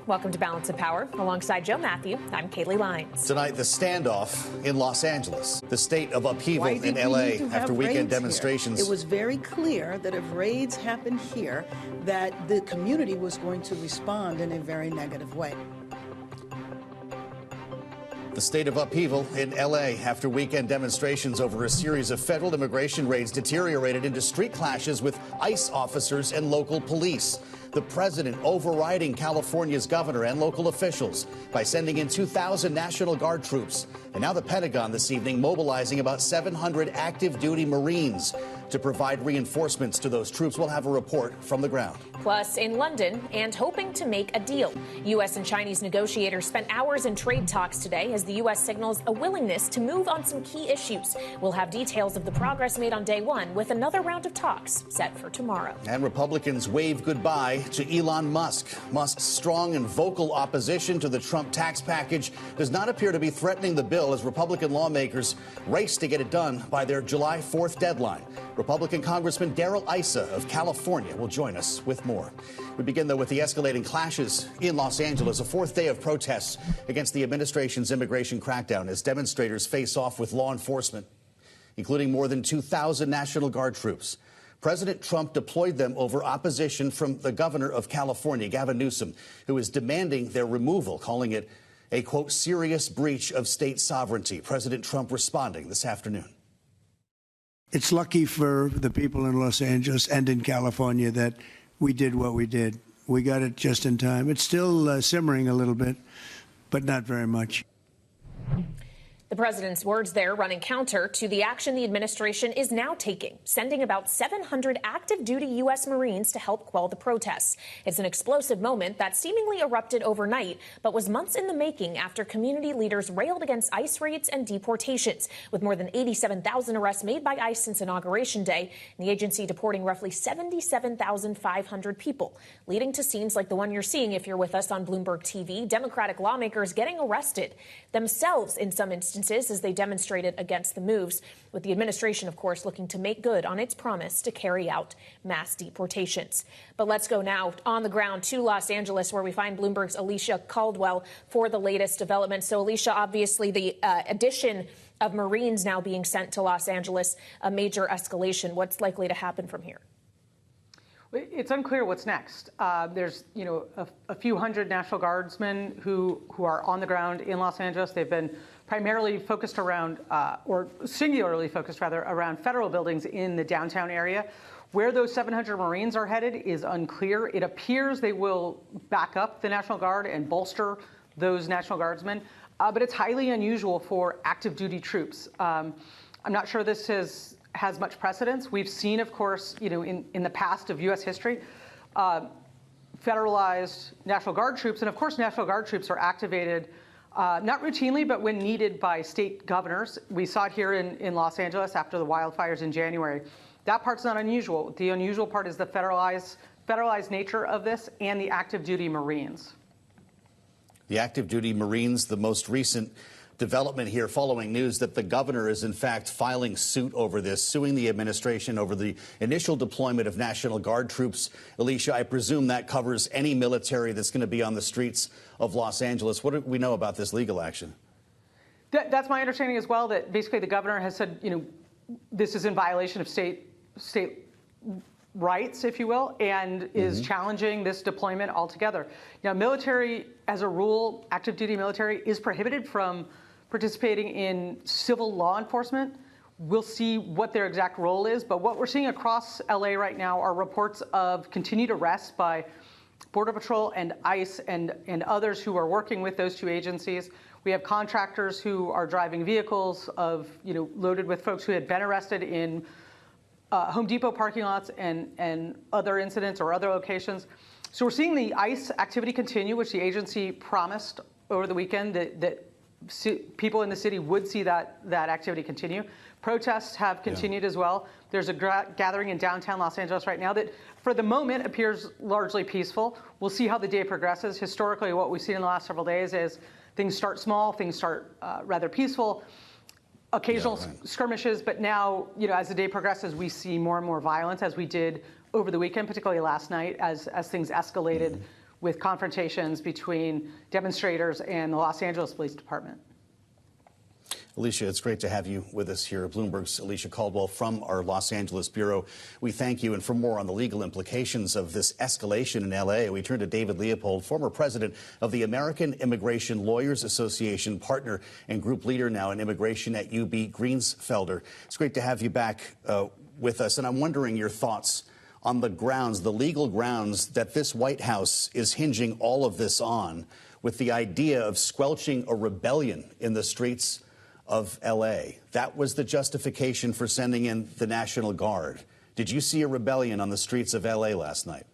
Welcome to Balance of Power. Alongside Joe Matthew, I'm Kaylee Lyons. Tonight, the standoff in Los Angeles, the state of upheaval in L.A. after weekend demonstrations. It was very clear that if raids happened here, that the community was going to respond in a very negative way. The state of upheaval in L.A. after weekend demonstrations over a series of federal immigration raids deteriorated into street clashes with ICE officers and local police. The president overriding California's governor and local officials by sending in 2,000 National Guard troops. And now the Pentagon this evening mobilizing about 700 active duty Marines to provide reinforcements to those troops. We'll have a report from the ground. Plus, in London, and hoping to make a deal. U.S. and Chinese negotiators spent hours in trade talks today as the U.S. signals a willingness to move on some key issues. We'll have details of the progress made on day one with another round of talks set for tomorrow. And Republicans wave goodbye to Elon Musk. Musk's strong and vocal opposition to the Trump tax package does not appear to be threatening the bill as Republican lawmakers race to get it done by their July 4th deadline. Republican Congressman Darrell Issa of California will join us with more. We begin, though, with the escalating clashes in Los Angeles, a fourth day of protests against the administration's immigration crackdown as demonstrators face off with law enforcement, including more than 2,000 National Guard troops. President Trump deployed them over opposition from the governor of California, Gavin Newsom, who is demanding their removal, calling it a, quote, serious breach of state sovereignty. President Trump responding this afternoon. It's lucky for the people in Los Angeles and in California that we did what we did. We got it just in time. It's still simmering a little bit, but not very much. The president's words there running counter to the action the administration is now taking, sending about 700 active duty U.S. Marines to help quell the protests. It's an explosive moment that seemingly erupted overnight, but was months in the making after community leaders railed against ICE raids and deportations. With more than 87,000 arrests made by ICE since Inauguration Day, and the agency deporting roughly 77,500 people, leading to scenes like the one you're seeing if you're with us on Bloomberg TV, Democratic lawmakers getting arrested themselves in some instances as they demonstrated against the moves, with the administration, of course, looking to make good on its promise to carry out mass deportations. But let's go now on the ground to Los Angeles, where we find Bloomberg's Alicia Caldwell for the latest developments. So, Alicia, obviously the addition of Marines now being sent to Los Angeles, a major escalation. What's likely to happen from here? It's unclear what's next. There's, a few hundred National Guardsmen who are on the ground in Los Angeles. They've been primarily focused around, or singularly focused rather, around federal buildings in the downtown area. Where those 700 Marines are headed is unclear. It appears they will back up the National Guard and bolster those National Guardsmen, but it's highly unusual for active duty troops. I'm not sure this has much precedence. We've seen, of course, in the past of U.S. history, federalized National Guard troops. And of course, National Guard troops are activated not routinely, but when needed by state governors. We saw it here in Los Angeles after the wildfires in January. That part's not unusual. The unusual part is the federalized nature of this and the active duty Marines. The active duty Marines, the most recent development here following news that the governor is in fact filing suit over this, suing the administration over the initial deployment of National Guard troops. Alicia, I presume that covers any military that's going to be on the streets of Los Angeles. What do we know about this legal action? That's my understanding as well, that basically the governor has said, this is in violation of state rights, if you will, and is challenging this deployment altogether. Now, military, as a rule, active duty military is prohibited from participating in civil law enforcement. We'll see what their exact role is, but what we're seeing across LA right now are reports of continued arrests by Border Patrol and ICE and others who are working with those two agencies. We have contractors who are driving vehicles loaded with folks who had been arrested in Home Depot parking lots and other incidents or other locations. So we're seeing the ICE activity continue, which the agency promised over the weekend that people in the city would see that activity continue. Protests have continued as well. There's a gathering in downtown Los Angeles right now that, for the moment, appears largely peaceful. We'll see how the day progresses. Historically, what we've seen in the last several days is things start small, things start rather peaceful, occasional skirmishes, but now, as the day progresses, we see more and more violence, as we did over the weekend, particularly last night, as things escalated with confrontations between demonstrators and the Los Angeles Police Department. Alicia, it's great to have you with us here. Bloomberg's Alicia Caldwell from our Los Angeles bureau. We thank you. And for more on the legal implications of this escalation in L.A., we turn to David Leopold, former president of the American Immigration Lawyers Association, partner and group leader now in immigration at UB Greensfelder. It's great to have you back with us. And I'm wondering your thoughts on the grounds, the legal grounds that this White House is hinging all of this on, with the idea of squelching a rebellion in the streets of L.A. That was the justification for sending in the National Guard. Did you see a rebellion on the streets of L.A. last night?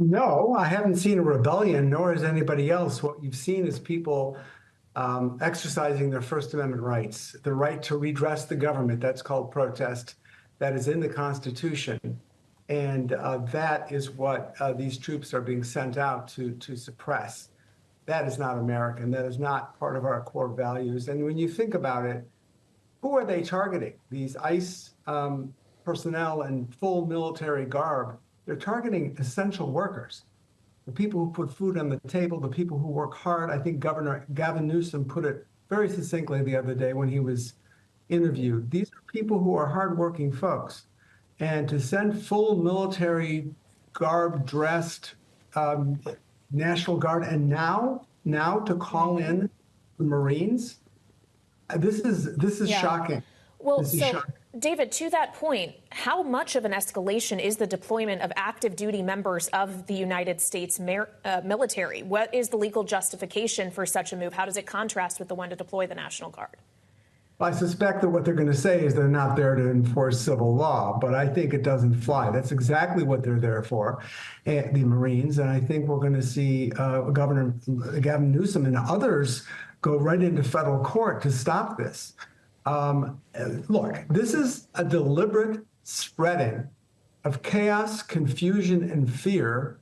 No, I haven't seen a rebellion, nor has anybody else. What you've seen is people exercising their First Amendment rights, the right to redress the government. That's called protest. That is in the Constitution. And that is what these troops are being sent out to suppress. That is not American. That is not part of our core values. And when you think about it, who are they targeting? These ICE personnel in full military garb. They're targeting essential workers, the people who put food on the table, the people who work hard. I think Governor Gavin Newsom put it very succinctly the other day when he was interviewed. These are people who are hardworking folks. And to send full military garb dressed National Guard, and now to call in the Marines, this is shocking. Well, so David, to that point, how much of an escalation is the deployment of active duty members of the United States military? What is the legal justification for such a move? How does it contrast with the one to deploy the National Guard? I suspect that what they're going to say is they're not there to enforce civil law, but I think it doesn't fly. That's exactly what they're there for, the Marines. And I think we're going to see Governor Gavin Newsom and others go right into federal court to stop this. Look, this is a deliberate spreading of chaos, confusion, and fear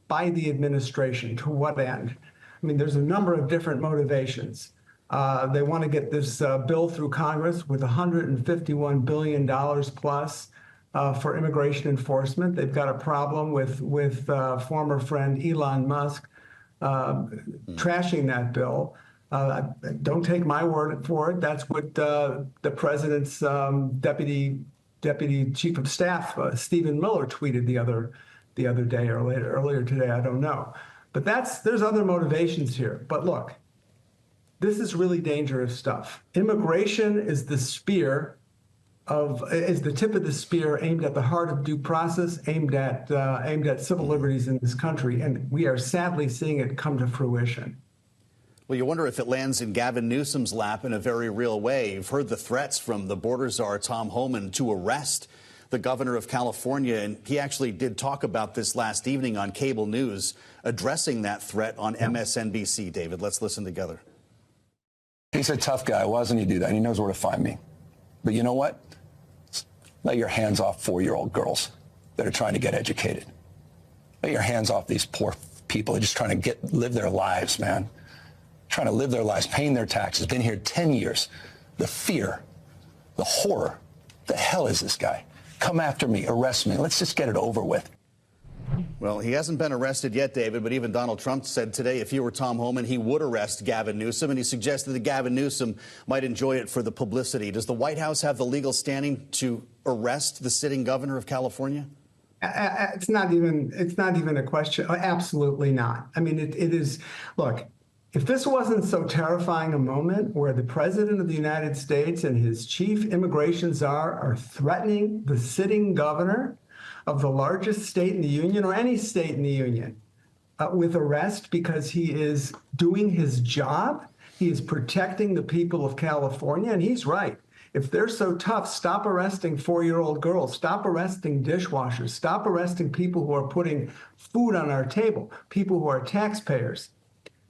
by the administration. To what end? I mean, there's a number of different motivations. They want to get this bill through Congress with $151 billion plus for immigration enforcement. They've got a problem with former friend Elon Musk trashing that bill. Don't take my word for it. That's what the president's deputy chief of staff, Stephen Miller, tweeted the other day or earlier today. I don't know. But there's other motivations here. But look, this is really dangerous stuff. Immigration is the tip of the spear aimed at the heart of due process, aimed at civil liberties in this country, and we are sadly seeing it come to fruition. Well, you wonder if it lands in Gavin Newsom's lap in a very real way. You've heard the threats from the border czar, Tom Homan, to arrest the governor of California, and he actually did talk about this last evening on cable news, addressing that threat on MSNBC. David, let's listen together. He's a tough guy. Why doesn't he do that? And he knows where to find me. But you know what? Let your hands off 4-year-old girls that are trying to get educated. Let your hands off these poor people who are just trying to live their lives, man. Trying to live their lives, paying their taxes, been here 10 years. The fear, the horror. The hell is this guy? Come after me, arrest me. Let's just get it over with. Well, he hasn't been arrested yet, David, but even Donald Trump said today if he were Tom Homan, he would arrest Gavin Newsom, and he suggested that Gavin Newsom might enjoy it for the publicity. Does the White House have the legal standing to arrest the sitting governor of California? It's not even a question. Absolutely not. I mean, it is. Look, if this wasn't so terrifying a moment where the president of the United States and his chief immigration czar are threatening the sitting governor of the largest state in the union, or any state in the union, with arrest because he is doing his job, he is protecting the people of California, and he's right. If they're so tough, stop arresting 4-year-old girls, stop arresting dishwashers, stop arresting people who are putting food on our table, people who are taxpayers.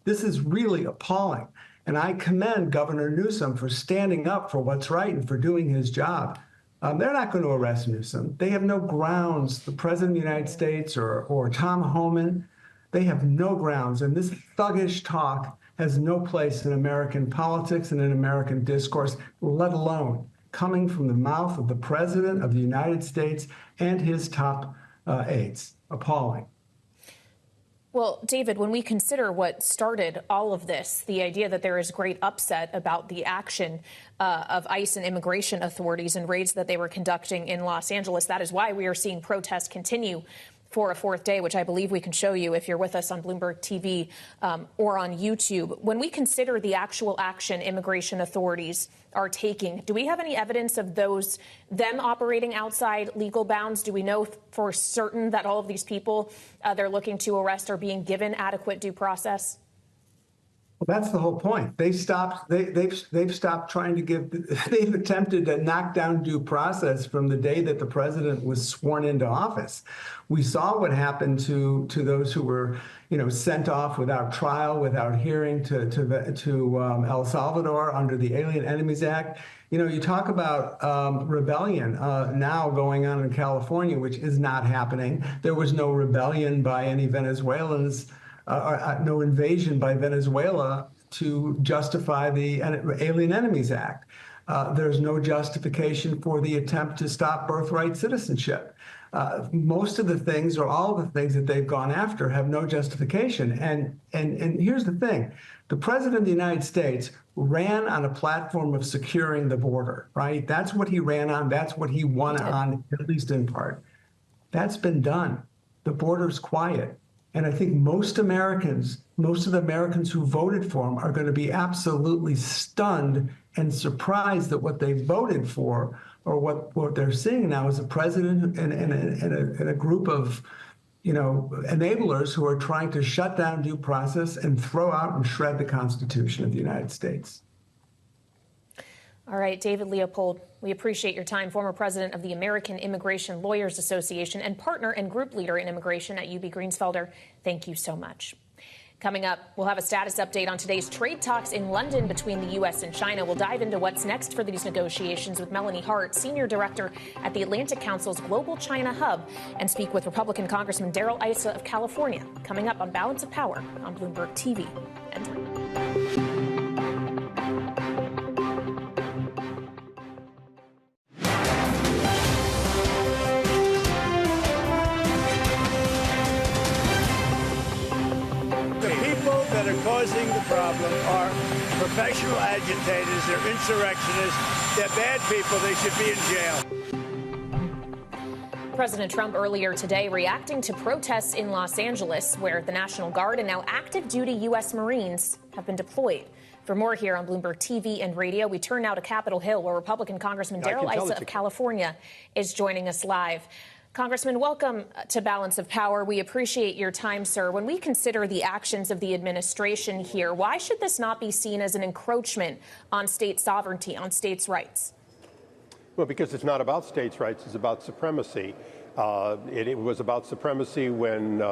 This is really appalling. And I commend Governor Newsom for standing up for what's right and for doing his job. They're not going to arrest Newsom. They have no grounds. The President of the United States or Tom Homan, they have no grounds. And this thuggish talk has no place in American politics and in American discourse, let alone coming from the mouth of the President of the United States and his top aides. Appalling. Well, David, when we consider what started all of this, the idea that there is great upset about the action of ICE and immigration authorities and raids that they were conducting in Los Angeles, that is why we are seeing protests continue for a fourth day, which I believe we can show you if you're with us on Bloomberg TV or on YouTube. When we consider the actual action immigration authorities are taking, do we have any evidence of them operating outside legal bounds? Do we know for certain that all of these people they're looking to arrest are being given adequate due process? Well, that's the whole point. They've stopped trying to give. They've attempted to knock down due process from the day that the president was sworn into office. We saw what happened to those who were, sent off without trial, without hearing to El Salvador under the Alien Enemies Act. You talk about rebellion now going on in California, which is not happening. There was no rebellion by any Venezuelans. No invasion by Venezuela to justify the Alien Enemies Act. There's no justification for the attempt to stop birthright citizenship. Most of the things, or all of the things that they've gone after, have no justification. And here's the thing. The president of the United States ran on a platform of securing the border, right? That's what he ran on. That's what he won on, at least in part. That's been done. The border's quiet. And I think most of the Americans who voted for him are going to be absolutely stunned and surprised that what they voted for, or what they're seeing now, is a president and a group of, enablers who are trying to shut down due process and throw out and shred the Constitution of the United States. All right, David Leopold, we appreciate your time. Former president of the American Immigration Lawyers Association and partner and group leader in immigration at UB Greensfelder. Thank you so much. Coming up, we'll have a status update on today's trade talks in London between the U.S. and China. We'll dive into what's next for these negotiations with Melanie Hart, senior director at the Atlantic Council's Global China Hub, and speak with Republican Congressman Darrell Issa of California. Coming up on Balance of Power on Bloomberg TV and 3. Causing the problem are professional agitators, they're insurrectionists, they're bad people, they should be in jail. President Trump earlier today reacting to protests in Los Angeles, where the National Guard and now active duty U.S. Marines have been deployed. For more here on Bloomberg TV and radio, we turn now to Capitol Hill, where Republican Congressman Darrell Issa of California is joining us live. Congressman, welcome to Balance of Power. We appreciate your time, sir. When we consider the actions of the administration here, why should this not be seen as an encroachment on state sovereignty, on states' rights? Well, because it's not about states' rights, it's about supremacy. It was about supremacy when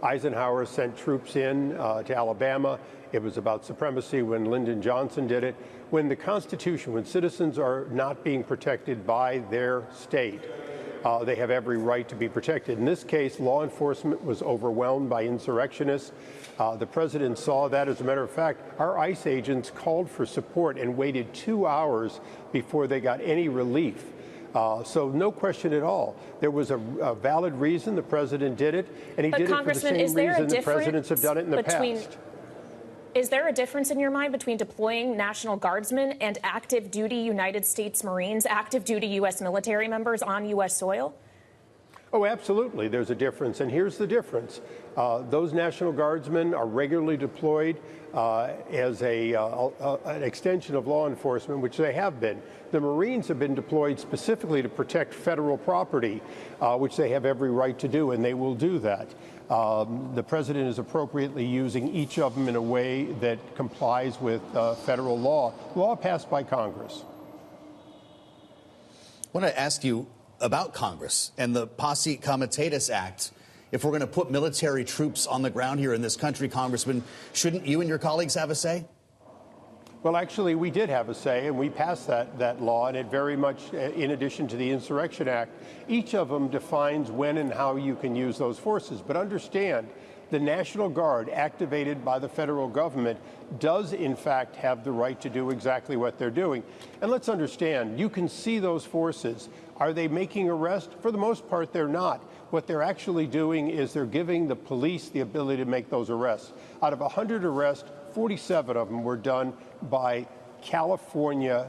Eisenhower sent troops in to Alabama. It was about supremacy when Lyndon Johnson did it. When the Constitution, when citizens are not being protected by their state, they have every right to be protected. In this case, law enforcement was overwhelmed by insurrectionists. The president saw that. As a matter of fact, our ICE agents called for support and waited 2 hours before they got any relief. So no question at all. There was a valid reason the president did it, and he did it for the same reason the presidents have done it in the past. Is there a difference in your mind between deploying National Guardsmen and active duty United States Marines, active duty U.S. military members on U.S. soil? Oh, absolutely. There's a difference. And here's the difference. Those National Guardsmen are regularly deployed as an extension of law enforcement, which they have been. The Marines have been deployed specifically to protect federal property, which they have every right to do, and they will do that. The president is appropriately using each of them in a way that complies with federal law passed by Congress. I want to ask you about Congress and the Posse Comitatus Act. If we're going to put military troops on the ground here in this country, Congressman, shouldn't you and your colleagues have a say? Well, actually, we did have a say, and we passed that law, and it very much, in addition to the Insurrection Act, each of them defines when and how you can use those forces. But understand, The National Guard, activated by the federal government, does in fact have the right to do exactly what they're doing. And let's understand, you can see those forces. Are they making arrests? For the most part, they're not. What they're actually doing is they're giving the police the ability to make those arrests. Out of 100 arrests, 47 of them were done by California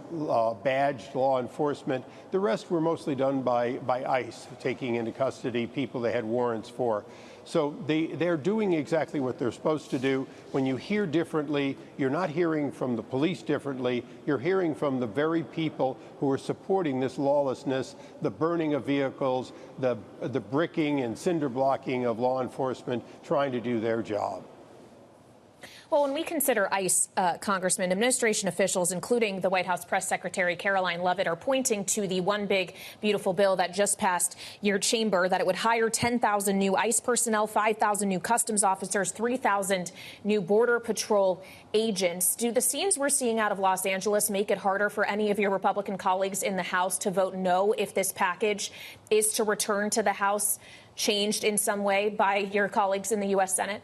badged law enforcement. The rest were mostly done by ICE, taking into custody people they had warrants for. So they're doing exactly what they're supposed to do. When you hear differently, you're not hearing from the police differently. You're hearing from the very people who are supporting this lawlessness, the burning of vehicles, the bricking and cinder blocking of law enforcement trying to do their job. Well, when we consider ICE, Congressman, administration officials, including the White House Press Secretary Caroline Leavitt, are pointing to the one big, beautiful bill that just passed your chamber, that it would hire 10,000 new ICE personnel, 5,000 new customs officers, 3,000 new Border Patrol agents. Do the scenes we're seeing out of Los Angeles make it harder for any of your Republican colleagues in the House to vote no if this package is to return to the House changed in some way by your colleagues in the U.S. Senate?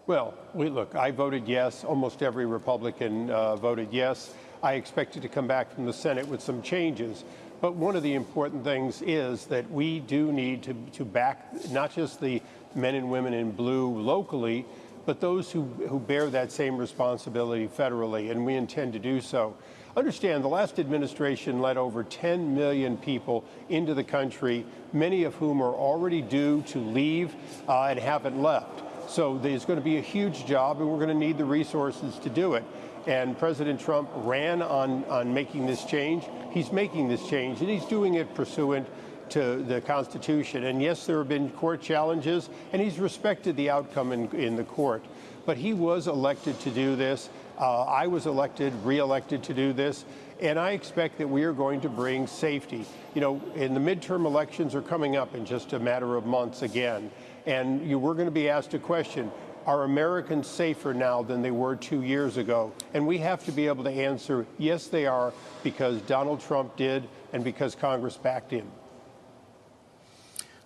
Well, look, I voted yes. Almost every Republican voted yes. I expect it to come back from the Senate with some changes. But one of the important things is that we do need to back not just the men and women in blue locally, but those who bear that same responsibility federally, and we intend to do so. Understand, the last administration let over 10 million people into the country, many of whom are already due to leave and haven't left. So there's going to be a huge job, and we're going to need the resources to do it. And President Trump ran on making this change. He's making this change, and he's doing it pursuant to the Constitution. And yes, there have been court challenges, and he's respected the outcome in the court. But he was elected to do this. I was re-elected to do this. And I expect that we are going to bring safety. You know, and the midterm elections are coming up in just a matter of months again. And we're going to be asked a question, are Americans safer now than they were 2 years ago? And we have to be able to answer, yes, they are, because Donald Trump did and because Congress backed him.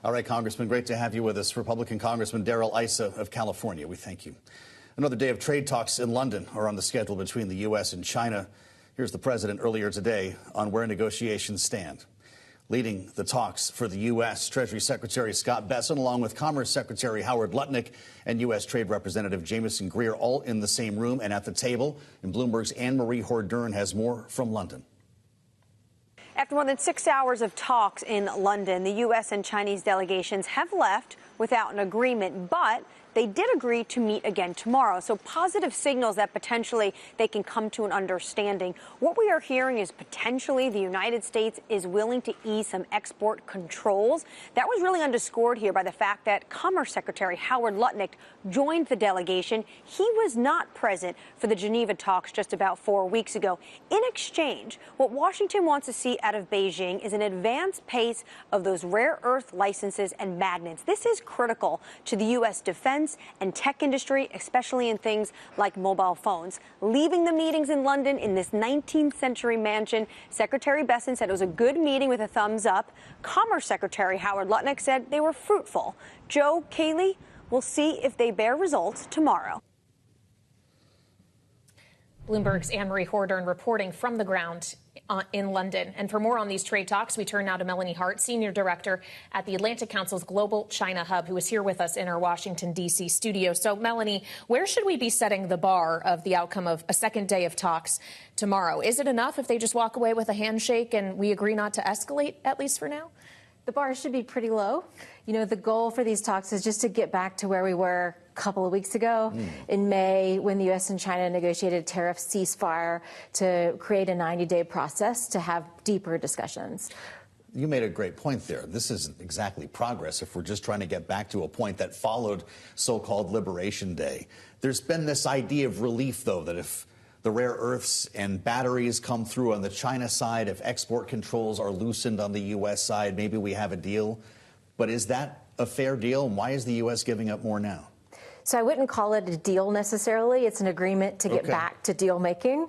All right, Congressman, great to have you with us. Republican Congressman Darrell Issa of California, we thank you. Another day of trade talks in London are on the schedule between the U.S. and China. Here's the president earlier today on where negotiations stand. Leading the talks for the U.S., Treasury Secretary Scott Bessent, along with Commerce Secretary Howard Lutnick and U.S. Trade Representative Jamieson Greer, all in the same room and at the table. And Bloomberg's Anne-Marie Hordern has more from London. After more than 6 hours of talks in London, the U.S. and Chinese delegations have left without an agreement, but they did agree to meet again tomorrow. So positive signals that potentially they can come to an understanding. What we are hearing is potentially the United States is willing to ease some export controls. That was really underscored here by the fact that Commerce Secretary Howard Lutnick joined the delegation. He was not present for the Geneva talks just about 4 weeks ago. In exchange, what Washington wants to see out of Beijing is an advanced pace of those rare earth licenses and magnets. This is critical to the U.S. defense and tech industry, especially in things like mobile phones. Leaving the meetings in London in this 19th century mansion, Secretary Bessent said it was a good meeting with a thumbs up. Commerce Secretary Howard Lutnick said they were fruitful. Joe, Kaylee, we'll see if they bear results tomorrow. Bloomberg's Anne-Marie Hordern reporting from the ground in London. And for more on these trade talks, we turn now to Melanie Hart, Senior Director at the Atlantic Council's Global China Hub, who is here with us in our Washington, D.C. studio. So, Melanie, where should we be setting the bar of the outcome of a second day of talks tomorrow? Is it enough if they just walk away with a handshake and we agree not to escalate, at least for now? The bar should be pretty low. You know, the goal for these talks is just to get back to where we were a couple of weeks ago in May when the U.S. and China negotiated a tariff ceasefire to create a 90-day process to have deeper discussions. You made a great point there. This isn't exactly progress if we're just trying to get back to a point that followed so-called Liberation Day. There's been this idea of relief, though, that if the rare earths and batteries come through on the China side, if export controls are loosened on the U.S. side, maybe we have a deal. But is that a fair deal? And why is the U.S. giving up more now? So I wouldn't call it a deal necessarily. It's an agreement to get back to deal making.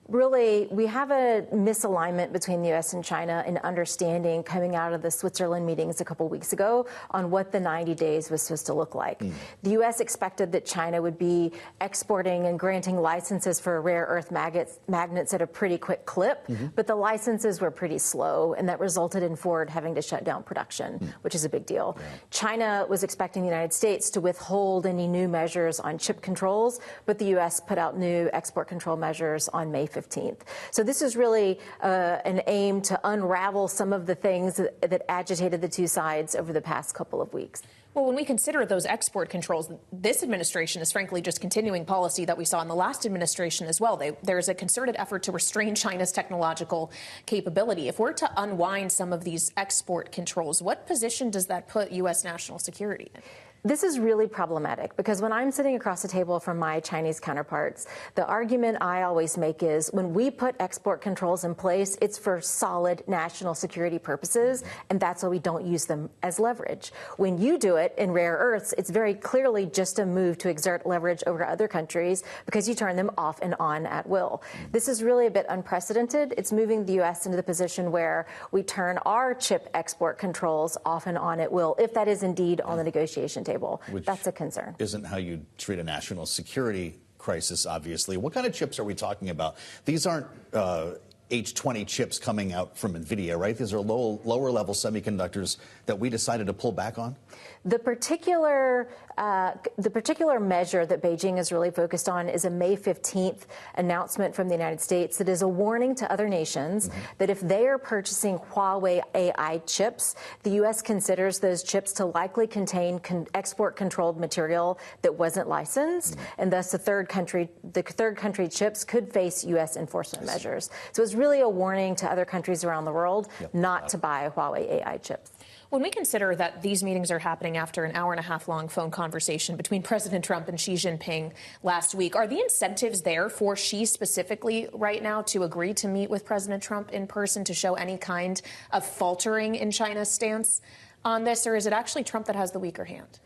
Really, we have a misalignment between the U.S. and China in understanding coming out of the Switzerland meetings a couple weeks ago on what the 90 days was supposed to look like. The U.S. expected that China would be exporting and granting licenses for rare earth magnets at a pretty quick clip, but the licenses were pretty slow, and that resulted in Ford having to shut down production, which is a big deal. China was expecting the United States to withhold any new measures on chip controls, but the U.S. put out new export control measures on May 15th. So this is really an aim to unravel some of the things that agitated the two sides over the past couple of weeks. Well, when we consider those export controls, this administration is frankly just continuing policy that we saw in the last administration as well. There's a concerted effort to restrain China's technological capability. If we're to unwind some of these export controls, what position does that put U.S. national security in? This is really problematic because when I'm sitting across the table from my Chinese counterparts, the argument I always make is when we put export controls in place, it's for solid national security purposes, and that's why we don't use them as leverage. When you do it in rare earths, it's very clearly just a move to exert leverage over other countries because you turn them off and on at will. This is really a bit unprecedented. It's moving the U.S. into the position where we turn our chip export controls off and on at will, if that is indeed on the negotiation table. Which that's a concern. Isn't how you treat a national security crisis, obviously. What kind of chips are we talking about? These aren't H20 chips coming out from NVIDIA, right? These are lower level semiconductors that we decided to pull back on? The particular measure that Beijing is really focused on is a May 15th announcement from the United States that is a warning to other nations that if they are purchasing Huawei AI chips, the U.S. considers those chips to likely contain export-controlled material that wasn't licensed, and thus the third country chips could face U.S. enforcement measures. So it's really a warning to other countries around the world not to buy Huawei AI chips. When we consider that these meetings are happening after an hour-and-a-half-long phone conversation between President Trump and Xi Jinping last week, are the incentives there for Xi specifically right now to agree to meet with President Trump in person to show any kind of faltering in China's stance on this, or is it actually Trump that has the weaker hand?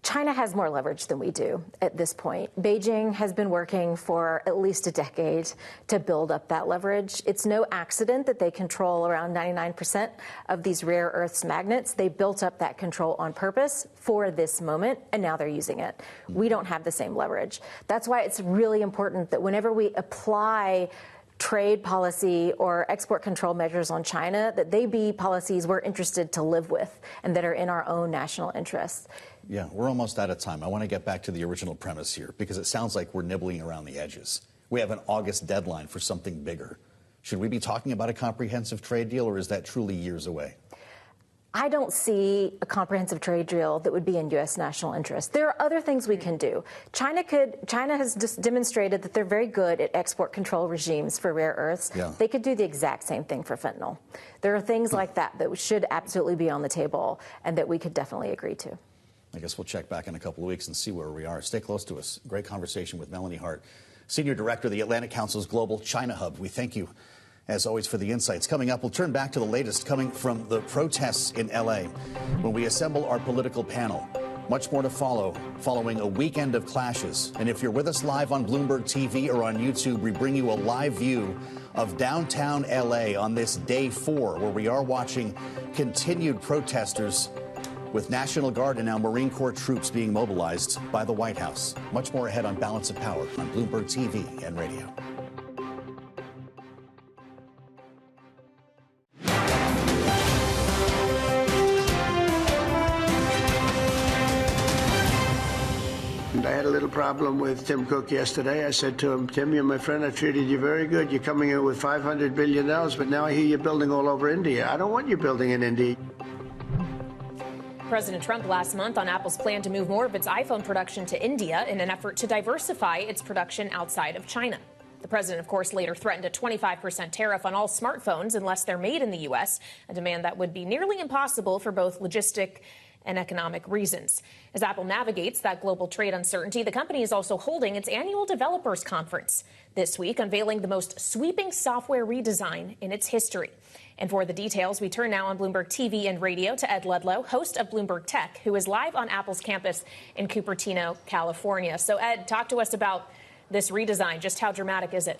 China has more leverage than we do at this point. Beijing has been working for at least a decade to build up that leverage. It's no accident that they control around 99% of these rare earths magnets. They built up that control on purpose for this moment, and now they're using it. We don't have the same leverage. That's why it's really important that whenever we apply trade policy or export control measures on China, that they be policies we're interested to live with and that are in our own national interests. Yeah, we're almost out of time. I want to get back to the original premise here because it sounds like we're nibbling around the edges. We have an August deadline for something bigger. Should we be talking about a comprehensive trade deal, or is that truly years away? I don't see a comprehensive trade deal that would be in U.S. national interest. There are other things we can do. China has just demonstrated that they're very good at export control regimes for rare earths. They could do the exact same thing for fentanyl. There are things like that that should absolutely be on the table and that we could definitely agree to. I guess we'll check back in a couple of weeks and see where we are. Stay close to us. Great conversation with Melanie Hart, Senior Director of the Atlantic Council's Global China Hub. We thank you, as always, for the insights. Coming up, we'll turn back to the latest coming from the protests in L.A. when we assemble our political panel. Much more to follow following a weekend of clashes. And if you're with us live on Bloomberg TV or on YouTube, we bring you a live view of downtown L.A. on this day 4, where we are watching continued protesters with National Guard and now Marine Corps troops being mobilized by the White House. Much more ahead on Balance of Power on Bloomberg TV and radio. I had a little problem with Tim Cook yesterday. I said to him, Tim, you're my friend. I treated you very good. You're coming in with $500 billion, but now I hear you're building all over India. I don't want you building in India. President Trump last month on Apple's plan to move more of its iPhone production to India in an effort to diversify its production outside of China. The president, of course, later threatened a 25% tariff on all smartphones unless they're made in the U.S., a demand that would be nearly impossible for both logistic and economic reasons. As Apple navigates that global trade uncertainty, the company is also holding its annual developers conference this week, unveiling the most sweeping software redesign in its history. And for the details, we turn now on Bloomberg TV and radio to Ed Ludlow, host of Bloomberg Tech, who is live on Apple's campus in Cupertino, California. So, Ed, talk to us about this redesign. Just how dramatic is it?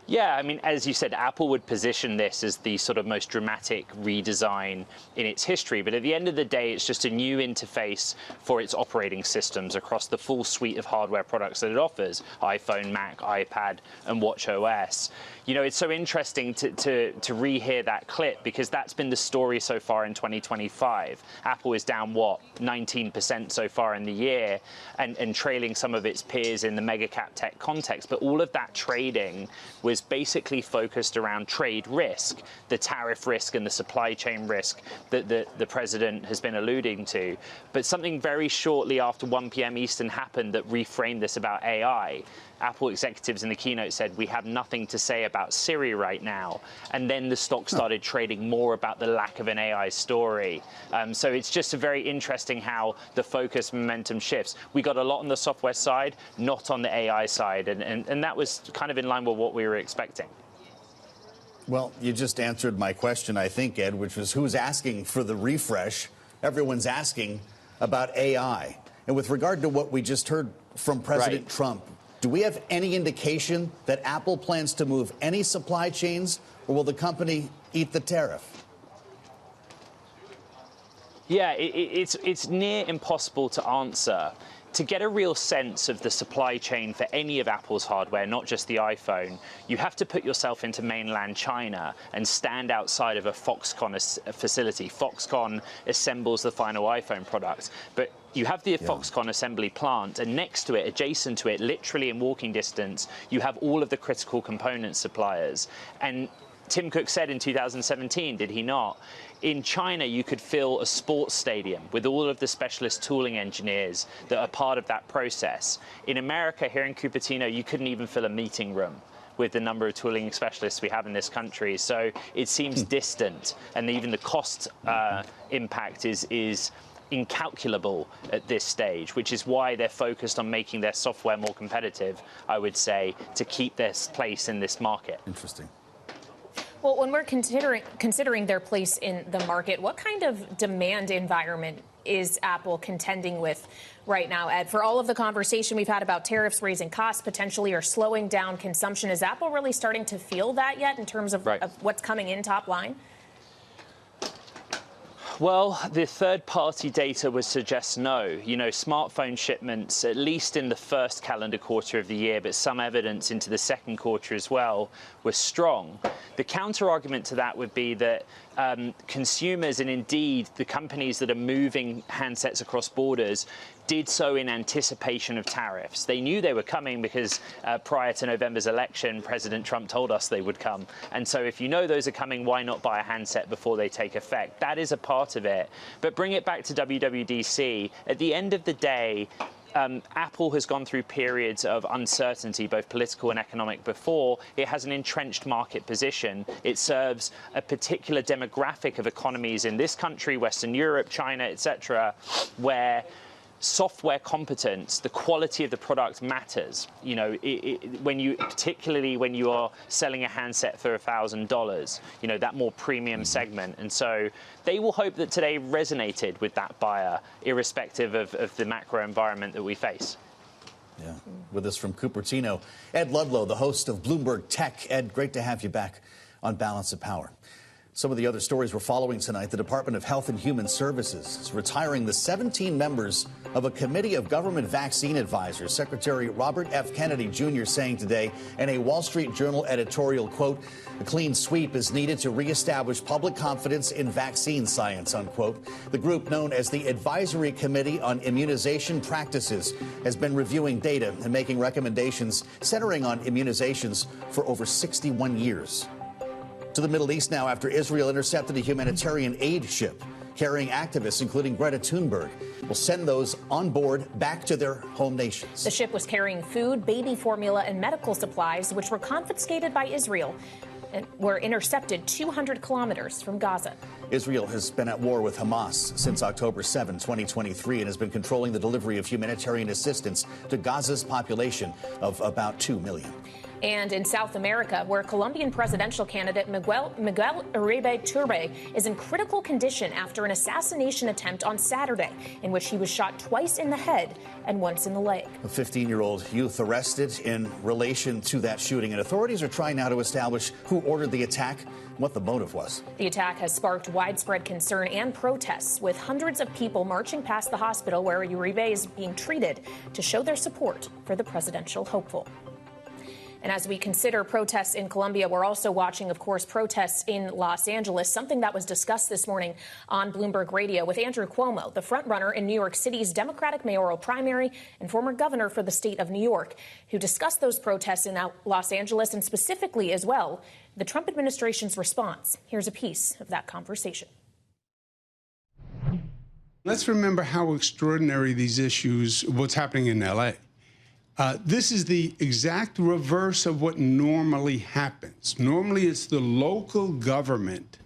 Yeah, I mean, as you said, Apple would position this as the sort of most dramatic redesign in its history. But at the end of the day, it's just a new interface for its operating systems across the full suite of hardware products that it offers: iPhone, Mac, iPad, and watchOS. You know, it's so interesting to rehear that clip, because that's been the story so far in 2025. Apple is down, 19% so far in the year, and trailing some of its peers in the mega cap tech context. But all of that trading was basically focused around trade risk, the tariff risk and the supply chain risk that the president has been alluding to. But something very shortly after 1 p.m. Eastern happened that reframed this about AI. Apple executives in the keynote said, "We have nothing to say about Siri right now." And then the stock started trading more about the lack of an AI story. So it's just very interesting how the focus momentum shifts. We got a lot on the software side, not on the AI side. And that was kind of in line with what we were expecting. Well, you just answered my question, I think, Ed, which was who's asking for the refresh? Everyone's asking about AI. And with regard to what we just heard from President Trump, do we have any indication that Apple plans to move any supply chains, or will the company eat the tariff? Yeah, it's near impossible to answer. To get a real sense of the supply chain for any of Apple's hardware, not just the iPhone, you have to put yourself into mainland China and stand outside of a Foxconn facility. Foxconn assembles the final iPhone product. But you have the Foxconn assembly plant, and next to it, adjacent to it, literally in walking distance, you have all of the critical component suppliers. And Tim Cook said in 2017, did he not? In China, you could fill a sports stadium with all of the specialist tooling engineers that are part of that process. In America, here in Cupertino, you couldn't even fill a meeting room with the number of tooling specialists we have in this country. So it seems distant, and even the cost impact is incalculable at this stage, which is why they're focused on making their software more competitive, I would say, to keep their place in this market. Interesting. Well, when we're considering their place in the market, what kind of demand environment is Apple contending with right now, Ed? For all of the conversation we've had about tariffs raising costs potentially or slowing down consumption, is Apple really starting to feel that yet in terms of what's coming in top line? Well, the third-party data would suggest no. You know, smartphone shipments, at least in the first calendar quarter of the year, but some evidence into the second quarter as well, were strong. The counter-argument to that would be that consumers, and indeed the companies that are moving handsets across borders, did so in anticipation of tariffs. They knew they were coming because prior to November's election, President Trump told us they would come. And so if you know those are coming, why not buy a handset before they take effect? That is a part of it. But bring it back to WWDC. At the end of the day, Apple has gone through periods of uncertainty, both political and economic, before. It has an entrenched market position. It serves a particular demographic of economies in this country, Western Europe, China, etc., where software competence, the quality of the product matters. You know, particularly when you are selling a handset for $1,000, you know, that more premium segment. And so they will hope that today resonated with that buyer, irrespective of the macro environment that we face. Yeah. With us from Cupertino, Ed Ludlow, the host of Bloomberg Tech. Ed, great to have you back on Balance of Power. Some of the other stories we're following tonight: the Department of Health and Human Services is retiring the 17 members of a committee of government vaccine advisors. Secretary Robert F. Kennedy Jr. saying today in a Wall Street Journal editorial, quote, "A clean sweep is needed to reestablish public confidence in vaccine science," unquote. The group, known as the Advisory Committee on Immunization Practices, has been reviewing data and making recommendations centering on immunizations for over 61 years. To the Middle East now, after Israel intercepted a humanitarian aid ship carrying activists, including Greta Thunberg, will send those on board back to their home nations. The ship was carrying food, baby formula, and medical supplies, which were confiscated by Israel. and were intercepted 200 kilometers from Gaza. Israel has been at war with Hamas since October 7, 2023, and has been controlling the delivery of humanitarian assistance to Gaza's population of about 2 million. And in South America, where Colombian presidential candidate Miguel Uribe Turbay is in critical condition after an assassination attempt on Saturday, in which he was shot twice in the head and once in the leg. A 15-year-old youth arrested in relation to that shooting, and authorities are trying now to establish who ordered the attack and what the motive was. The attack has sparked widespread concern and protests, with hundreds of people marching past the hospital where Uribe is being treated to show their support for the presidential hopeful. And as we consider protests in Colombia, we're also watching, of course, protests in Los Angeles, something that was discussed this morning on Bloomberg Radio with Andrew Cuomo, the frontrunner in New York City's Democratic mayoral primary and former governor for the state of New York, who discussed those protests in Los Angeles and specifically as well the Trump administration's response. Here's a piece of that conversation. Let's remember how extraordinary these issues, what's happening in L.A. This is the exact reverse of what normally happens. Normally, it's the local government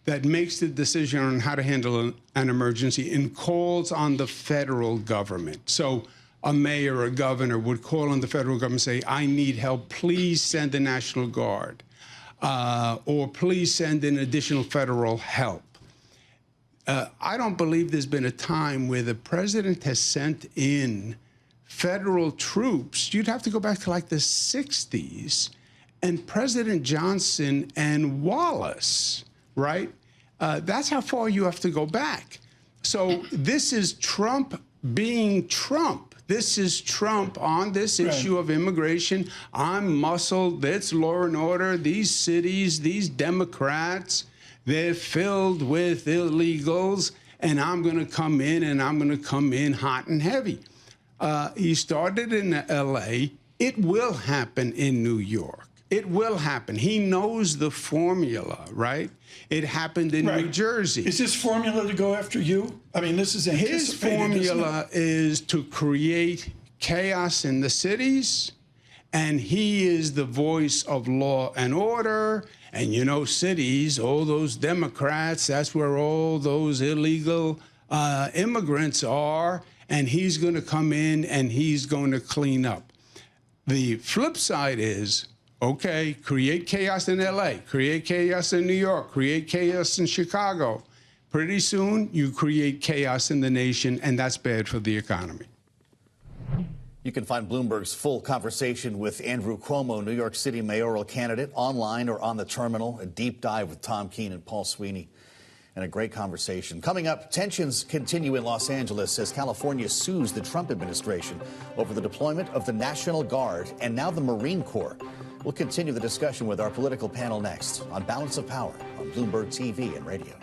that makes the decision on how to handle an emergency and calls on the federal government. So a mayor or a governor would call on the federal government and say, I need help, please send the National Guard, or please send in additional federal help. I don't believe there's been a time where the president has sent in federal troops. You'd have to go back to like the 60s, and President Johnson and Wallace, right? That's how far you have to go back. So this is Trump being Trump. This is Trump on this issue of immigration. I'm muscled. It's law and order. These cities, these Democrats, they're filled with illegals, and I'm going to come in, and I'm going to come in hot and heavy. He started in L.A. It will happen in New York. It will happen. He knows the formula, right? It happened in New Jersey. Is his formula to go after you? I mean, this is anticipated. His formula is to create chaos in the cities, and he is the voice of law and order. And, you know, cities, all those Democrats, that's where all those illegal immigrants are. And he's going to come in and he's going to clean up. The flip side is, okay, create chaos in L.A., create chaos in New York, create chaos in Chicago. Pretty soon, you create chaos in the nation, and that's bad for the economy. You can find Bloomberg's full conversation with Andrew Cuomo, New York City mayoral candidate, online or on the terminal. A deep dive with Tom Keene and Paul Sweeney. And a great conversation. Coming up, tensions continue in Los Angeles as California sues the Trump administration over the deployment of the National Guard and now the Marine Corps. We'll continue the discussion with our political panel next on Balance of Power on Bloomberg TV and radio.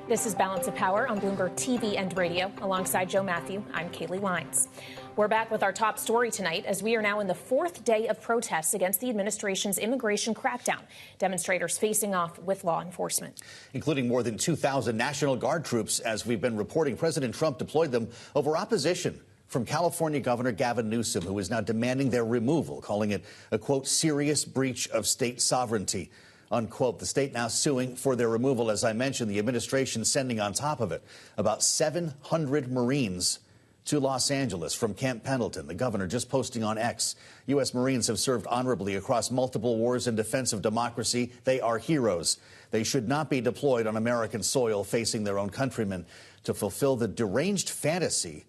This is Balance of Power on Bloomberg TV and radio. Alongside Joe Matthew, I'm Kaylee Wines. We're back with our top story tonight as we are now in the fourth day of protests against the administration's immigration crackdown. Demonstrators facing off with law enforcement. Including more than 2,000 National Guard troops. As we've been reporting, President Trump deployed them over opposition from California Governor Gavin Newsom, who is now demanding their removal, calling it a, quote, serious breach of state sovereignty. Unquote. The state now suing for their removal. As I mentioned, the administration sending on top of it about 700 Marines to Los Angeles from Camp Pendleton. The governor just posting on X. U.S. Marines have served honorably across multiple wars in defense of democracy. They are heroes. They should not be deployed on American soil facing their own countrymen to fulfill the deranged fantasy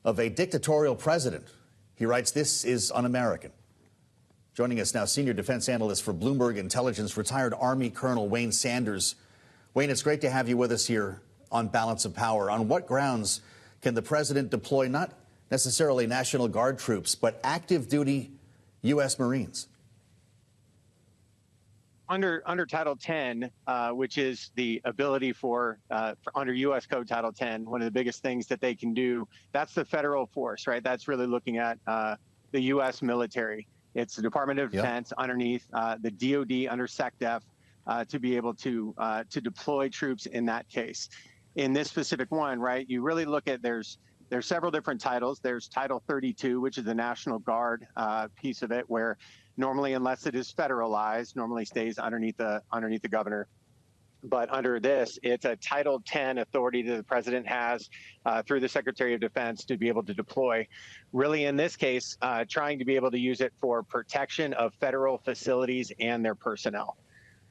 of a dictatorial president. He writes, this is un-American. Joining us now, senior defense analyst for Bloomberg Intelligence, retired Army Colonel Wayne Sanders. Wayne, it's great to have you with us here on Balance of Power. On what grounds can the president deploy not necessarily National Guard troops, but active duty U.S. Marines? Under Title 10, which is the ability for under U.S. Code Title 10, one of the biggest things that they can do, that's the federal force, right? That's really looking at the U.S. military. It's the Department of Defense underneath the DoD under SecDef to be able to deploy troops in that case. In this specific one, right, you really look at there's several different titles. There's Title 32, which is the National Guard piece of it, where normally, unless it is federalized, normally stays underneath the governor. But under this, it's a Title 10 authority that the president has through the Secretary of Defense to be able to deploy. Really, in this case, trying to be able to use it for protection of federal facilities and their personnel.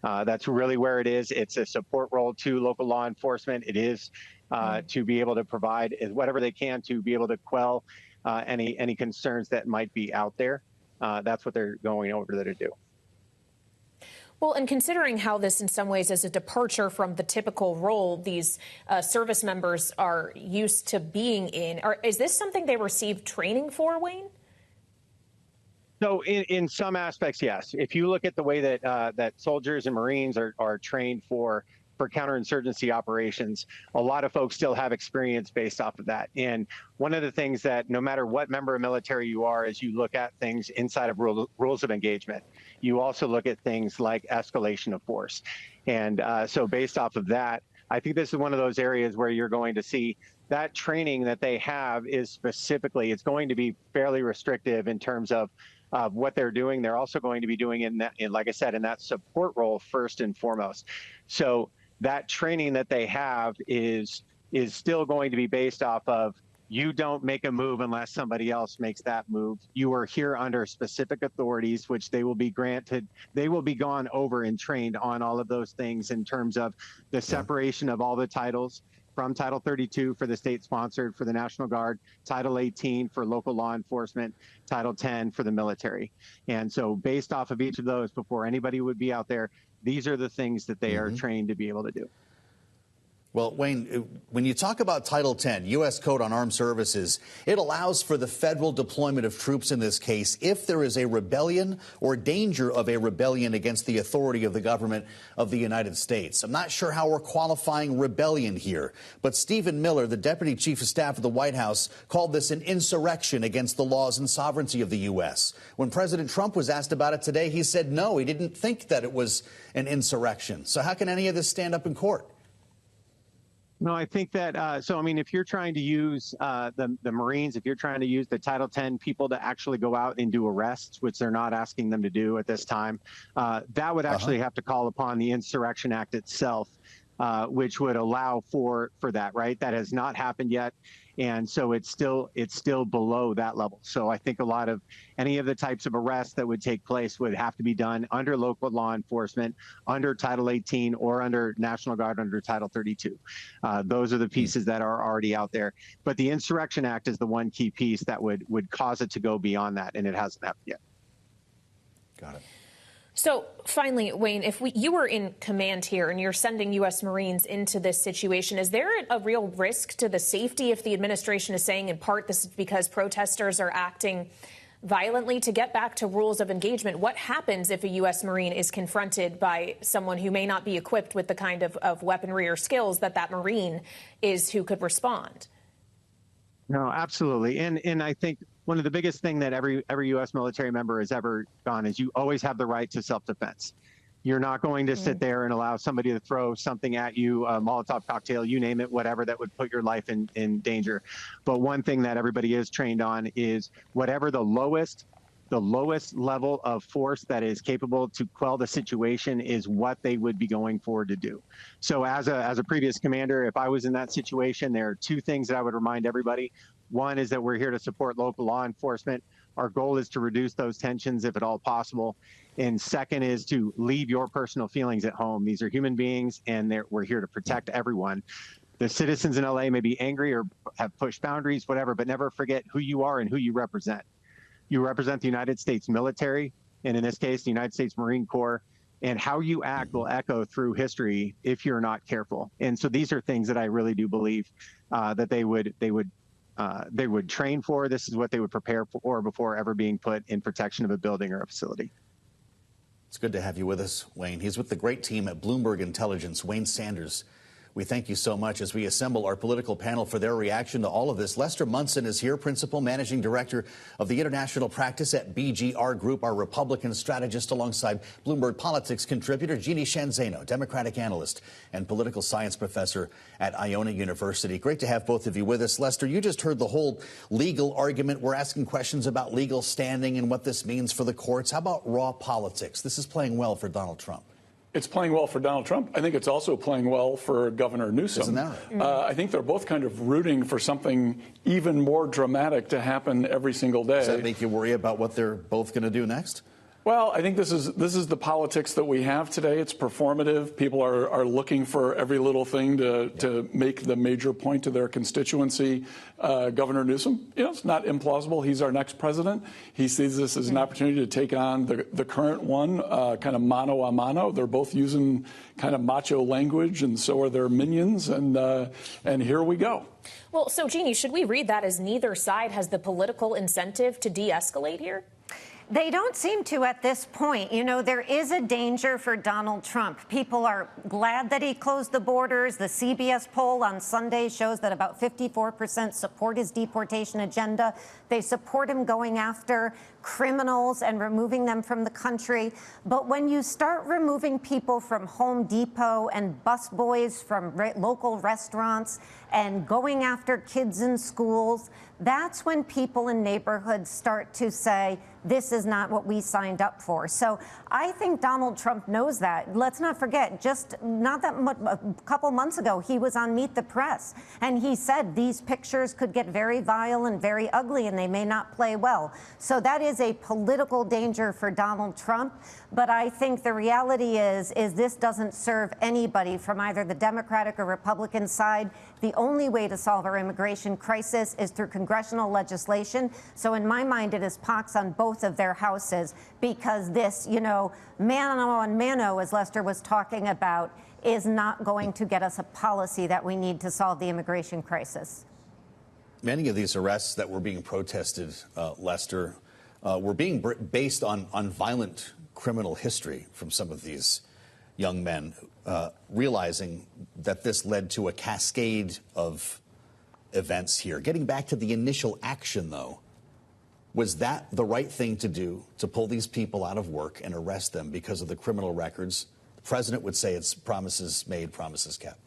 That's really where it is. It's a support role to local law enforcement. It is to be able to provide whatever they can to be able to quell any concerns that might be out there. That's what they're going over there to do. Well, and considering how this in some ways is a departure from the typical role these service members are used to being in, is this something they received training for, Wayne? So in some aspects, yes. If you look at the way that soldiers and Marines are trained for counterinsurgency operations, a lot of folks still have experience based off of that. And one of the things that no matter what member of military you are, as you look at things inside of rules of engagement, you also look at things like escalation of force. And so based off of that, I think this is one of those areas where you're going to see that training that they have is specifically, it's going to be fairly restrictive in terms of what they're doing. They're also going to be doing like I said, in that support role first and foremost. So that training that they have is still going to be based off of, you don't make a move unless somebody else makes that move. You are here under specific authorities, which they will be granted. They will be gone over and trained on all of those things in terms of the separation of all the titles from Title 32 for the state-sponsored for the National Guard, Title 18 for local law enforcement, Title 10 for the military. And so based off of each of those, before anybody would be out there, these are the things that they are trained to be able to do. Well, Wayne, when you talk about Title 10, U.S. Code on Armed Services, it allows for the federal deployment of troops in this case if there is a rebellion or danger of a rebellion against the authority of the government of the United States. I'm not sure how we're qualifying rebellion here, but Stephen Miller, the Deputy Chief of Staff of the White House, called this an insurrection against the laws and sovereignty of the U.S. When President Trump was asked about it today, he said no, he didn't think that it was an insurrection. So how can any of this stand up in court? No, I think that, so, I mean, if you're trying to use the Marines, if you're trying to use the Title 10 people to actually go out and do arrests, which they're not asking them to do at this time, that would actually have to call upon the Insurrection Act itself, which would allow for that, right? That has not happened yet. And so it's still below that level. So I think a lot of any of the types of arrests that would take place would have to be done under local law enforcement, under Title 18, or under National Guard under Title 32. Those are the pieces that are already out there. But the Insurrection Act is the one key piece that would cause it to go beyond that, and it hasn't happened yet. Got it. So finally, Wayne, if you were in command here and you're sending U.S. Marines into this situation, is there a real risk to the safety if the administration is saying in part this is because protesters are acting violently? To get back to rules of engagement, what happens if a U.S. Marine is confronted by someone who may not be equipped with the kind of weaponry or skills that Marine is who could respond? No, absolutely. And I think one of the biggest thing that every U.S. military member has ever gone is you always have the right to self-defense. You're not going to sit there and allow somebody to throw something at you, a Molotov cocktail, you name it, whatever, that would put your life in danger. But one thing that everybody is trained on is whatever the lowest level of force that is capable to quell the situation is what they would be going forward to do. So as a previous commander, if I was in that situation, there are two things that I would remind everybody. One is that we're here to support local law enforcement. Our goal is to reduce those tensions if at all possible. And second is to leave your personal feelings at home. These are human beings, and we're here to protect everyone. The citizens in LA may be angry or have pushed boundaries, whatever, but never forget who you are and who you represent. You represent the United States military, and in this case, the United States Marine Corps, and how you act will echo through history if you're not careful. And so these are things that I really do believe that they would train for. This is what they would prepare for before ever being put in protection of a building or a facility. It's good to have you with us, Wayne. He's with the great team at Bloomberg Intelligence. Wayne Sanders. We thank you so much as we assemble our political panel for their reaction to all of this. Lester Munson is here, Principal Managing Director of the International Practice at BGR Group, our Republican strategist, alongside Bloomberg Politics contributor Jeannie Sheehan Zaino, Democratic analyst and political science professor at Iona University. Great to have both of you with us. Lester, you just heard the whole legal argument. We're asking questions about legal standing and what this means for the courts. How about raw politics? This is playing well for Donald Trump. It's playing well for Donald Trump. I think it's also playing well for Governor Newsom. Isn't that right? I think they're both kind of rooting for something even more dramatic to happen every single day. Does that make you worry about what they're both going to do next? Well, I think this is the politics that we have today. It's performative. People are looking for every little thing to make the major point to their constituency. Governor Newsom, it's not implausible. He's our next president. He sees this as an opportunity to take on the current one, kind of mano a mano. They're both using kind of macho language, and so are their minions. And here we go. Well, so, Jeannie, should we read that as neither side has the political incentive to de-escalate here? They don't seem to at this point. There is a danger for Donald Trump. People are glad that he closed the borders. The CBS poll on Sunday shows that about 54% support his deportation agenda. They support him going after criminals and removing them from the country. But when you start removing people from Home Depot and busboys from local restaurants and going after kids in schools, that's when people in neighborhoods start to say, this is not what we signed up for. So I think Donald Trump knows that. Let's not forget, just not that much, a couple months ago, he was on Meet the Press, and he said these pictures could get very vile and very ugly, and they may not play well. So that is a political danger for Donald Trump. But I think the reality is this doesn't serve anybody from either the Democratic or Republican side. The only way to solve our immigration crisis is through congressional legislation. So in my mind, it is pox on both of their houses, because this, mano on mano, as Lester was talking about, is not going to get us a policy that we need to solve the immigration crisis. Many of these arrests that were being protested, Lester, were being based on violent criminal history from some of these young men, realizing that this led to a cascade of events here. Getting back to the initial action, though, was that the right thing to do, to pull these people out of work and arrest them because of the criminal records? The president would say it's promises made, promises kept.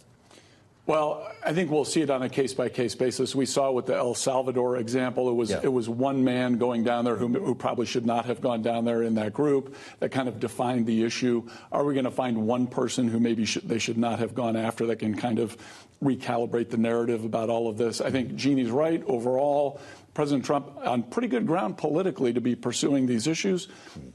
Well, I think we'll see it on a case-by-case basis. We saw with the El Salvador example, it was one man going down there who probably should not have gone down there in that group. That kind of defined the issue. Are we going to find one person who maybe they should not have gone after that can kind of recalibrate the narrative about all of this? I think Jeannie's right. Overall, President Trump on pretty good ground politically to be pursuing these issues.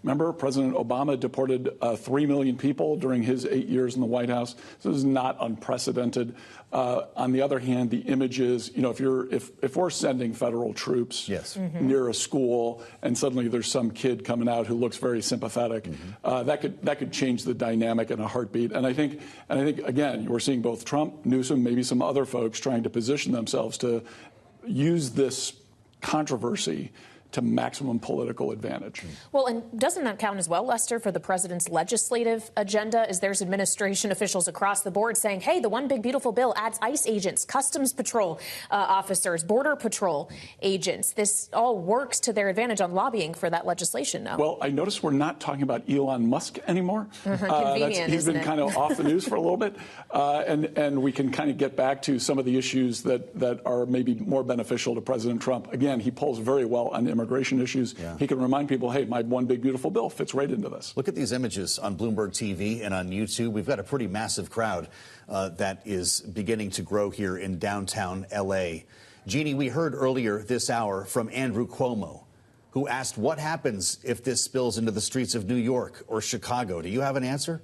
Remember, President Obama deported 3 million people during his 8 years in the White House. This is not unprecedented. On the other hand, the images, if we're sending federal troops near a school and suddenly there's some kid coming out who looks very sympathetic, that could change the dynamic in a heartbeat. And I think again, we're seeing both Trump, Newsom, maybe some other folks trying to position themselves to use this controversy to maximum political advantage. Well, and doesn't that count as well, Lester, for the president's legislative agenda? Is there's administration officials across the board saying, hey, the one big beautiful bill adds ICE agents, Customs Patrol officers, Border Patrol agents. This all works to their advantage on lobbying for that legislation now. Well, I noticed we're not talking about Elon Musk anymore. Convenient, he's been kind of off the news for a little bit. And we can kind of get back to some of the issues that are maybe more beneficial to President Trump. Again, he polls very well on immigration issues. He can remind people, hey, my one big beautiful bill fits right into this. Look at these images on Bloomberg TV and on YouTube. We've got a pretty massive crowd that is beginning to grow here in downtown L.A. Jeannie, we heard earlier this hour from Andrew Cuomo, who asked what happens if this spills into the streets of New York or Chicago. Do you have an answer?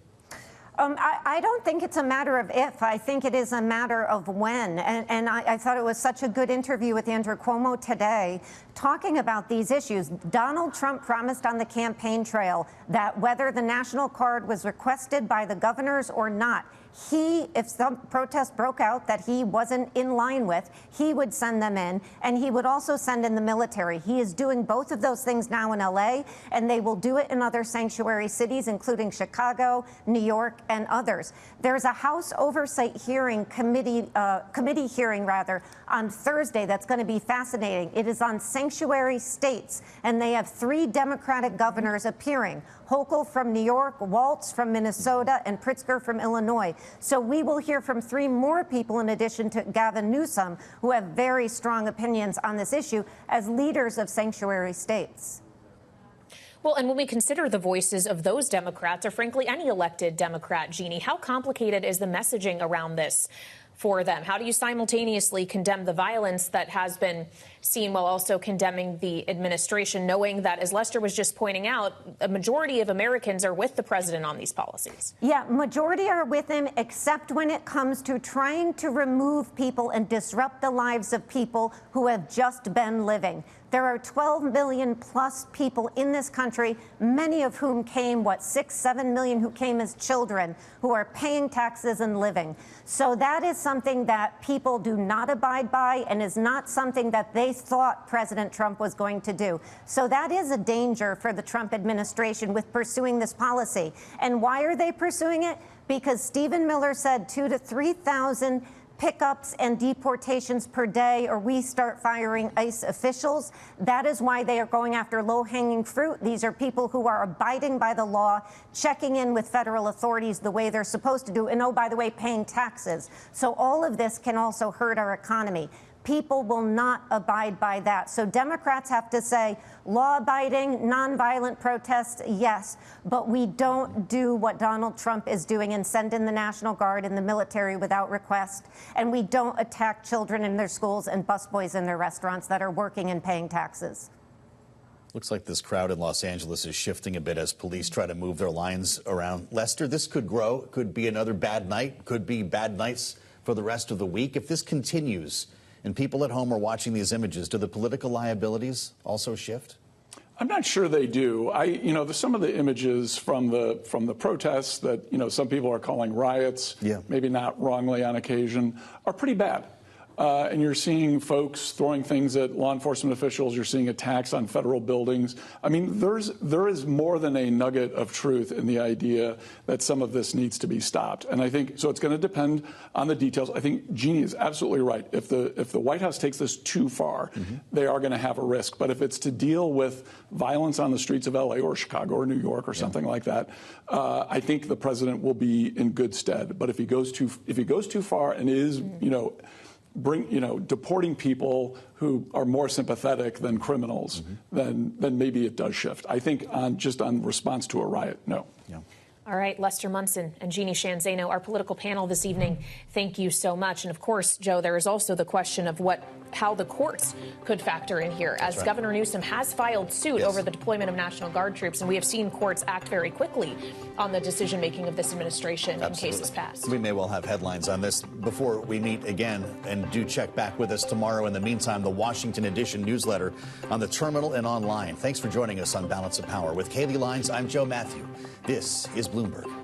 I don't think it's a matter of if. I think it is a matter of when. And I thought it was such a good interview with Andrew Cuomo today talking about these issues. Donald Trump promised on the campaign trail that whether the National Guard was requested by the governors or not, if some protest broke out that he wasn't in line with, he would send them in, and he would also send in the military. He is doing both of those things now in LA, and they will do it in other sanctuary cities, including Chicago, New York, and others. There's a House Oversight committee hearing on Thursday that's going to be fascinating. It is on sanctuary states, and they have 3 Democratic governors appearing: Hochul from New York, Waltz from Minnesota, and Pritzker from Illinois. So we will hear from 3 more people in addition to Gavin Newsom, who have very strong opinions on this issue as leaders of sanctuary states. Well, and when we consider the voices of those Democrats, or frankly any elected Democrat, Jeannie, how complicated is the messaging around this for them? How do you simultaneously condemn the violence that has been seen while also condemning the administration, knowing that, as Lester was just pointing out, a majority of Americans are with the president on these policies? Yeah, majority are with him, except when it comes to trying to remove people and disrupt the lives of people who have just been living. There are 12 million plus people in this country, many of whom came, 6-7 million who came as children, who are paying taxes and living. So that is something that people do not abide by and is not something that they thought President Trump was going to do. So that is a danger for the Trump administration with pursuing this policy. And why are they pursuing it? Because Stephen Miller said 2,000 to 3,000 pickups and deportations per day, or we start firing ICE officials. That is why they are going after low-hanging fruit. These are people who are abiding by the law, checking in with federal authorities the way they're supposed to do, and, oh, by the way, paying taxes. So all of this can also hurt our economy. People will not abide by that. So Democrats have to say, law-abiding, nonviolent protests, yes, but we don't do what Donald Trump is doing and send in the National Guard and the military without request, and we don't attack children in their schools and busboys in their restaurants that are working and paying taxes. Looks like this crowd in Los Angeles is shifting a bit as police try to move their lines around. Lester, this could grow, could be another bad night, could be bad nights for the rest of the week. If this continues, and people at home are watching these images, do the political liabilities also shift? I'm not sure they do. Some of the images from the protests that, some people are calling riots, maybe not wrongly on occasion, are pretty bad. And you're seeing folks throwing things at law enforcement officials. You're seeing attacks on federal buildings. I mean, there is more than a nugget of truth in the idea that some of this needs to be stopped. And I think so. It's going to depend on the details. I think Jeannie is absolutely right. If the White House takes this too far, they are going to have a risk. But if it's to deal with violence on the streets of L.A. or Chicago or New York or something like that, I think the president will be in good stead. But if he goes too far and is, deporting people who are more sympathetic than criminals, then maybe it does shift. I think on response to a riot, no. Yeah. All right, Lester Munson and Jeannie Shanzano, our political panel this evening, thank you so much. And of course, Joe, there is also the question of how the courts could factor in here, as Governor Newsom has filed suit over the deployment of National Guard troops, and we have seen courts act very quickly on the decision-making of this administration in cases past. We may well have headlines on this before we meet again, and do check back with us tomorrow. In the meantime, the Washington Edition newsletter on the terminal and online. Thanks for joining us on Balance of Power. With Kaylee Lines, I'm Joe Matthew. This is Bloomberg.